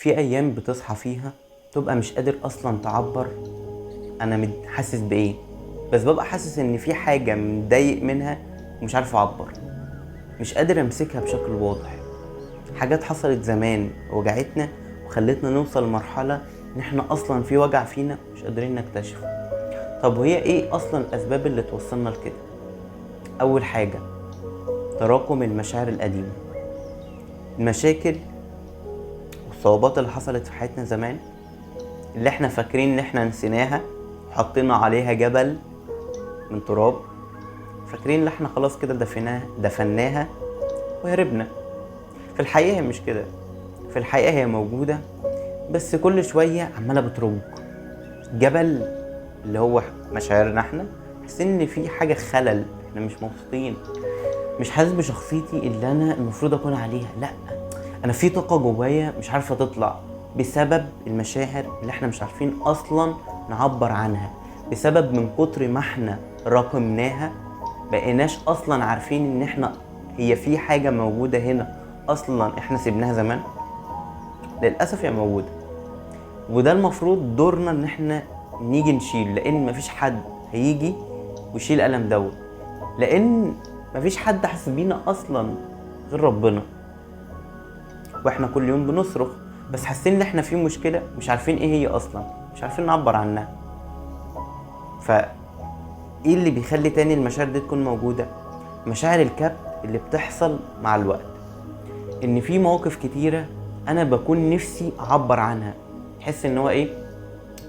في ايام بتصحى فيها تبقى مش قادر اصلا تعبر انا حاسس بايه، بس ببقى حاسس ان في حاجة مضايق منها ومش عارف اعبر، مش قادر امسكها بشكل واضح. حاجات حصلت زمان وجعتنا وخلتنا نوصل لمرحلة ان احنا اصلا في وجع فينا مش قادرين نكتشفه. طب وهي ايه اصلا الاسباب اللي توصلنا لكده؟ اول حاجة تراكم المشاعر القديمة، المشاكل والصعوبات اللي حصلت في حياتنا زمان اللي احنا فاكرين ان احنا نسيناها وحطينا عليها جبل من تراب، فاكرين ان احنا خلاص كده دفناها وهربنا. في الحقيقة هي مش كده، في الحقيقة هي موجودة بس كل شوية عمالة بتروج جبل اللي هو مشاعرنا. احنا حاسين ان في حاجة خلل، احنا مش مبسوطين، مش حاسس بشخصيتي اللي انا المفروض اكون عليها، لا انا في طاقة جوايا مش عارفة تطلع بسبب المشاعر اللي احنا مش عارفين اصلا نعبر عنها، بسبب من كتر ما احنا راكمناها بقيناش اصلا عارفين ان احنا هي في حاجة موجودة هنا اصلا احنا سيبناها زمان. للأسف هي موجودة، وده المفروض دورنا ان احنا نيجي نشيل، لان مفيش حد هيجي ويشيل الألم دوت، لان مفيش حد حاسس بينا اصلا غير ربنا. واحنا كل يوم بنصرخ بس حاسين ان احنا في مشكلة مش عارفين ايه هي اصلا، مش عارفين نعبر عنها. ايه اللي بيخلي تاني المشاعر دي تكون موجودة؟ مشاعر الكبت اللي بتحصل مع الوقت، ان في مواقف كتيرة انا بكون نفسي اعبر عنها، تحس ان هو ايه،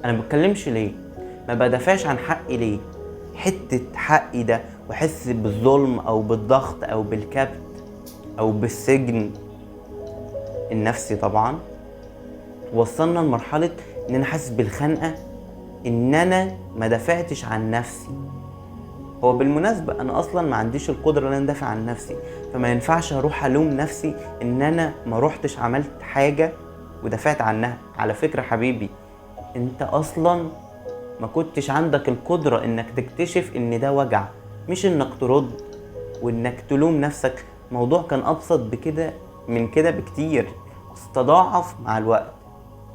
انا بتكلمش ليه، ما بدافعش عن حقي ليه، حتة حقي ده واحس بالظلم او بالضغط او بالكبت او بالسجن النفسي طبعا. وصلنا لمرحلة ان انا حاسس بالخنقة ان انا ما دافعتش عن نفسي. هو بالمناسبة انا اصلا ما عنديش القدرة ان انا ادافع عن نفسي، فما ينفعش اروح الوم نفسي ان انا ما روحتش عملت حاجة ودافعت عنها. على فكرة حبيبي، انت اصلا ما كنتش عندك القدرة انك تكتشف ان ده وجع، مش انك ترد وانك تلوم نفسك. الموضوع كان ابسط بكده من كده بكتير، استضاعف مع الوقت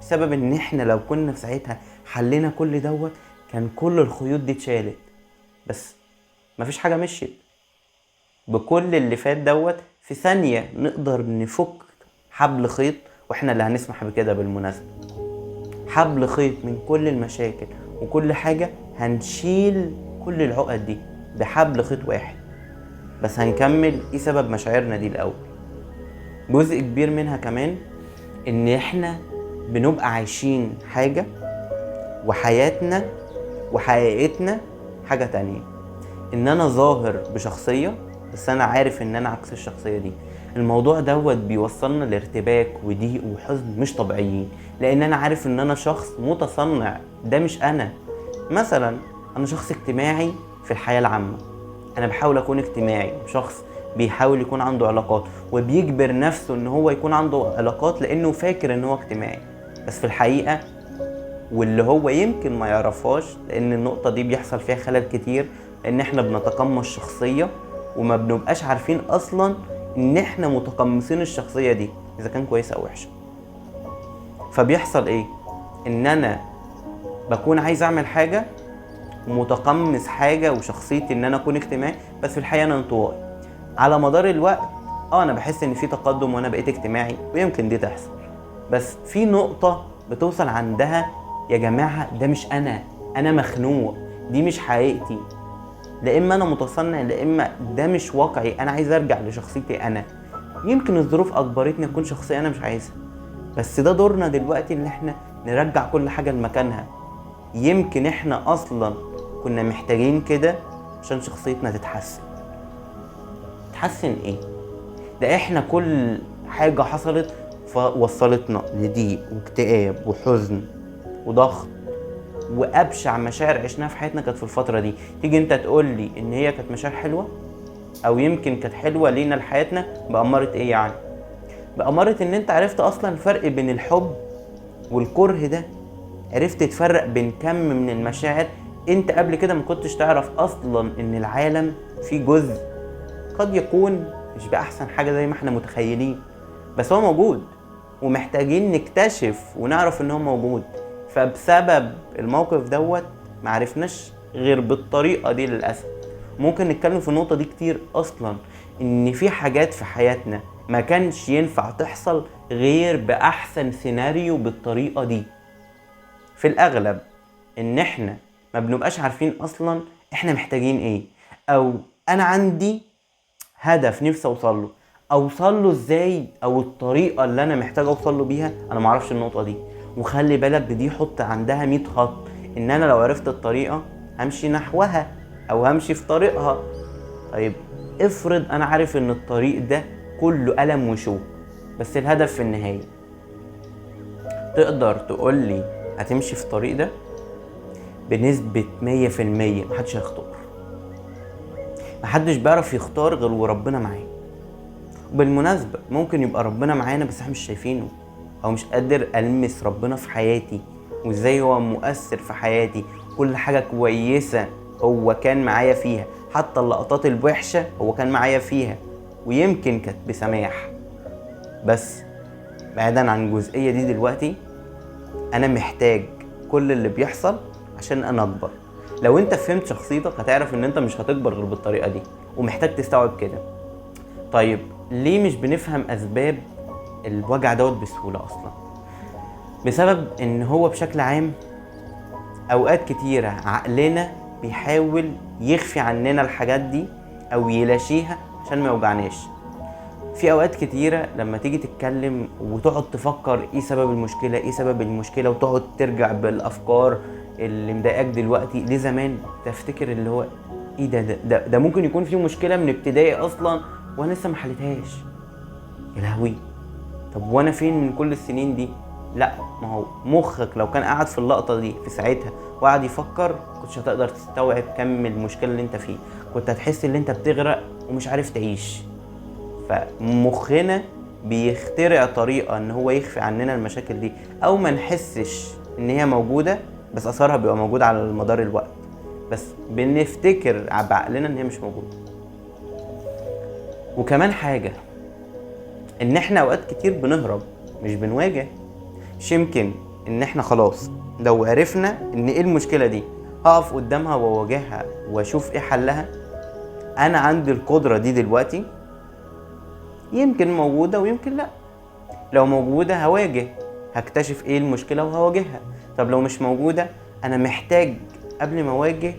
بسبب ان احنا لو كنا في ساعتها حلينا كل دوت كان كل الخيوط دي اتشالت. بس مفيش حاجة مشيت بكل اللي فات دوت، في ثانية نقدر نفك حبل خيط، واحنا اللي هنسمح بكده بالمناسبة. حبل خيط من كل المشاكل وكل حاجة، هنشيل كل العقد دي بحبل خيط واحد. بس هنكمل ايه سبب مشاعرنا دي الاول. جزء كبير منها كمان ان احنا بنبقى عايشين حاجة وحياتنا وحقيقتنا حاجة تانية. ان انا ظاهر بشخصية بس انا عارف ان انا عكس الشخصية دي. الموضوع دوت بيوصلنا لارتباك وضيق وحزن مش طبيعيين، لان انا عارف ان انا شخص متصنع، ده مش انا. مثلا انا شخص اجتماعي في الحياة العامة، انا بحاول اكون اجتماعي، شخص بيحاول يكون عنده علاقات وبيجبر نفسه ان هو يكون عنده علاقات لانه فاكر ان هو اجتماعي، بس في الحقيقة واللي هو يمكن ما يعرفهاش، لان النقطة دي بيحصل فيها خلل كتير، ان احنا بنتقمص شخصية وما بنبقاش عارفين اصلا ان احنا متقمصين الشخصية دي اذا كان كويسة او وحشة. فبيحصل ايه؟ ان انا بكون عايز اعمل حاجة ومتقمص حاجة وشخصيتي ان انا اكون اجتماعي، بس في الحقيقة انا انطوائي. على مدار الوقت انا بحس ان في تقدم وانا بقيت اجتماعي، ويمكن دي تحصل، بس في نقطة بتوصل عندها يا جماعة ده مش انا مخنوق، دي مش حقيقتي، لا اما انا متصنع لا اما ده مش واقعي، انا عايز ارجع لشخصيتي انا. يمكن الظروف اجبرتني اكون شخصية انا مش عايزها، بس ده دورنا دلوقتي ان احنا نرجع كل حاجة لمكانها. يمكن احنا اصلا كنا محتاجين كده عشان شخصيتنا تتحسن. تحسن ايه؟ ده احنا كل حاجة حصلت فوصلتنا لضيق واكتئاب وحزن وضغط وابشع مشاعر عشناها في حياتنا كانت في الفترة دي. تيجي انت تقول لي ان هي كانت مشاعر حلوة، او يمكن كانت حلوة لينا لحياتنا، بأمارة ايه يعني؟ بأمارة ان انت عرفت اصلا الفرق بين الحب والكره ده، عرفت تفرق بين كم من المشاعر انت قبل كده ما كنتش تعرف اصلا ان العالم فيه جزء قد يكون مش بأحسن حاجة زي ما احنا متخيلين، بس هو موجود. ومحتاجين نكتشف ونعرف ان هو موجود. فبسبب الموقف دوت معرفناش غير بالطريقة دي للأسف. ممكن نتكلم في النقطة دي كتير اصلا، ان في حاجات في حياتنا ما كانش ينفع تحصل غير بأحسن سيناريو بالطريقة دي. في الاغلب ان احنا ما بنبقاش عارفين اصلا احنا محتاجين ايه، او انا عندي هدف نفسي اوصل له ازاي، او الطريقه اللي انا محتاج اوصل له بيها انا ما اعرفش النقطه دي. وخلي بالك دي حط عندها 100 خط، ان انا لو عرفت الطريقه همشي نحوها او همشي في طريقها. طيب افرض انا عارف ان الطريق ده كله ألم وشوك، بس الهدف في النهايه، تقدر تقولي هتمشي في الطريق ده؟ بنسبة 100% محدش هيختار. محدش بيعرف يختار غير وربنا معاه. وبالمناسبة ممكن يبقى ربنا معانا بس احنا مش شايفينه، او مش قادر ألمس ربنا في حياتي وازاي هو مؤثر في حياتي. كل حاجة كويسة هو كان معايا فيها، حتى اللقطات الوحشة هو كان معايا فيها، ويمكن كانت بسماح. بس بعيدا عن الجزئية دي دلوقتي، انا محتاج كل اللي بيحصل عشان انا اكبر. لو انت فهمت شخصيتك هتعرف ان انت مش هتكبر غير بالطريقة دي، ومحتاج تستوعب كده. طيب ليه مش بنفهم اسباب الوجع دوت بسهولة اصلا؟ بسبب ان هو بشكل عام اوقات كتيرة عقلنا بيحاول يخفي عننا الحاجات دي او يلاشيها عشان ما يوجعناش. في اوقات كتيرة لما تيجي تتكلم وتقعد تفكر ايه سبب المشكلة وتقعد ترجع بالافكار اللي مضايقاك دلوقتي لزمان، تفتكر اللي هو ايه ده ممكن يكون في مشكلة من ابتدائي اصلا وانا لسه ما حلتهاش. يا لهوي، طب وانا فين من كل السنين دي؟ لا، ما هو مخك لو كان قاعد في اللقطة دي في ساعتها وقعد يفكر كنتش هتقدر تستوعب كم المشكلة اللي انت فيه، كنت هتحس ان انت بتغرق ومش عارف تعيش. فمخنا بيخترع طريقة ان هو يخفي عننا المشاكل دي، او ما نحسش ان هي موجودة، بس اثرها بيبقى موجود على مدار الوقت، بس بنفتكر بعقلنا ان هي مش موجودة. وكمان حاجة، ان احنا اوقات كتير بنهرب مش بنواجه. مش يمكن ان احنا خلاص لو عرفنا ان ايه المشكلة دي هقف قدامها وواجهها واشوف ايه حلها؟ انا عندي القدرة دي دلوقتي، يمكن موجودة ويمكن لا. لو موجودة هواجه، هكتشف ايه المشكلة وهواجهها. طب لو مش موجودة، انا محتاج قبل ما اواجه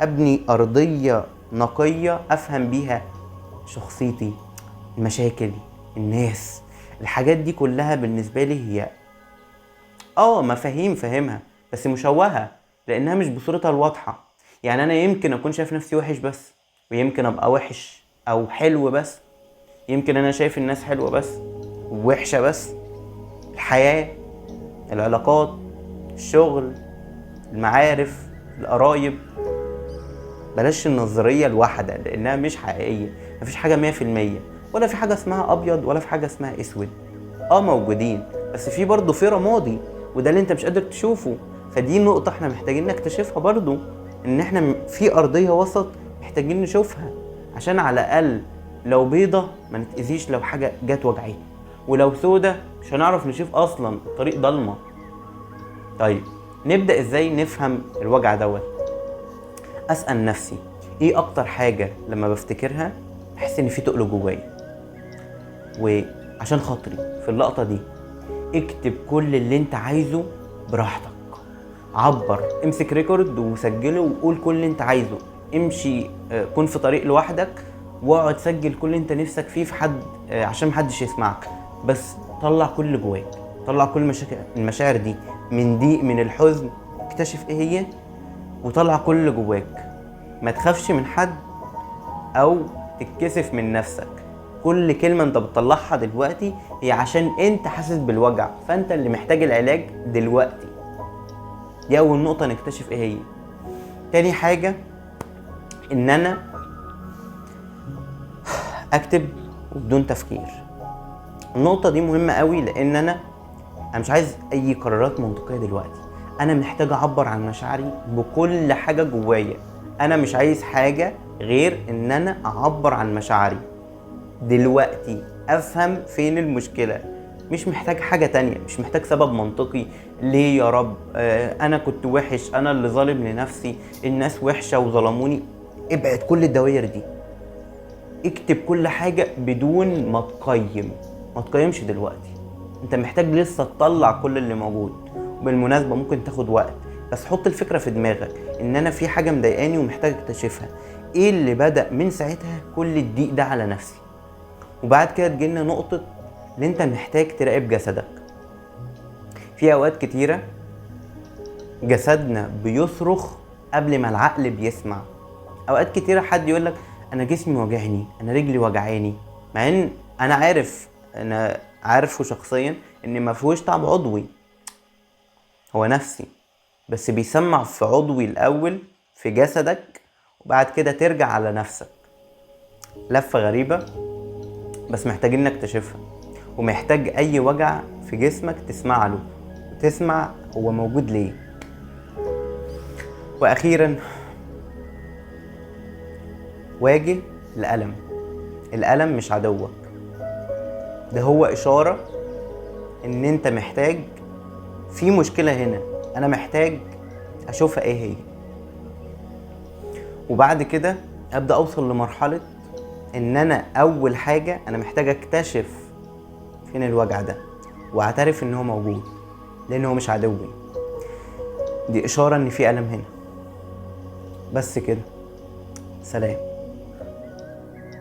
ابني ارضية نقية افهم بيها شخصيتي، المشاكل، الناس، الحاجات دي كلها بالنسبة لي هي مفاهيم فاهمها بس مشوهة، لانها مش بصورتها الواضحة. يعني انا يمكن اكون شايف نفسي وحش بس، ويمكن ابقى وحش او حلو بس. يمكن انا شايف الناس حلوة بس ووحشة بس. الحياة، العلاقات، الشغل، المعارف، القرايب. بلاش النظرية الواحدة لانها مش حقيقية. مفيش حاجة 100%، ولا في حاجة اسمها ابيض ولا في حاجة اسمها اسود. موجودين، بس في برضو في رمادي، وده اللي انت مش قادر تشوفه. فدي نقطة احنا محتاجين نكتشفها برضو، ان احنا في ارضية وسط محتاجين نشوفها، عشان على الاقل لو بيضة ما نتأذيش لو حاجة جت وجعتنا، ولو سودة مش هنعرف نشوف اصلا، الطريق ضلمة. طيب نبدأ ازاي نفهم الوجع دوت؟ اسأل نفسي ايه اكتر حاجة لما بفتكرها احس ان في تقل جوايا؟ وعشان خاطري في اللقطة دي اكتب كل اللي انت عايزه براحتك، عبر، امسك ريكورد وسجله وقول كل اللي انت عايزه. امشي، كن في طريق لوحدك واقعد سجل كل اللي انت نفسك فيه في حد، عشان محدش يسمعك. بس طلع كل اللي جواك، طلع كل المشاعر دي، من ضيق، من الحزن، اكتشف ايه هي وطلع كل اللي جواك. ما تخافش من حد او تتكسف من نفسك. كل كلمة انت بتطلعها دلوقتي هي عشان انت حاسس بالوجع، فانت اللي محتاج العلاج دلوقتي. دي اول نقطة نكتشف ايه هي. تاني حاجة ان انا اكتب وبدون تفكير. النقطة دي مهمة قوي، لان انا مش عايز اي قرارات منطقية دلوقتي. انا محتاج اعبر عن مشاعري بكل حاجة جوايا. انا مش عايز حاجة غير ان انا اعبر عن مشاعري دلوقتي، افهم فين المشكلة. مش محتاج حاجة تانية، مش محتاج سبب منطقي. ليه يا رب؟ انا كنت وحش، انا اللي ظالم لنفسي، الناس وحشة وظلموني. ابعد كل الدوائر دي، اكتب كل حاجة بدون ما تقيم. ما تقيمش دلوقتي، انت محتاج لسه تطلع كل اللي موجود. وبالمناسبة ممكن تاخد وقت، بس حط الفكرة في دماغك ان انا في حاجة مضايقاني ومحتاج اكتشفها. ايه اللي بدأ من ساعتها كل الضيق ده على نفسي؟ وبعد كده تجيلنا نقطة اللي انت محتاج تراقب جسدك. في اوقات كتيرة جسدنا بيصرخ قبل ما العقل بيسمع. اوقات كتيرة حد يقولك انا جسمي وجعني، انا رجلي وجعاني، مع ان انا عارفه شخصيا ان ما فيهوش تعب عضوي، هو نفسي، بس بيسمع في عضوي الاول في جسدك، وبعد كده ترجع على نفسك. لفة غريبة بس محتاجين نكتشفها. ومحتاج اي وجع في جسمك تسمع له وتسمع هو موجود ليه. واخيرا واجه الألم. الألم مش عدوك، ده هو إشارة إن أنت محتاج، في مشكلة هنا أنا محتاج أشوفها إيه هي. وبعد كده أبدأ أوصل لمرحلة إن أنا أول حاجة أنا محتاج أكتشف فين الوجع ده وأعترف إن هو موجود، لأن هو مش عدوي، دي إشارة إن في ألم هنا. بس كده، سلام.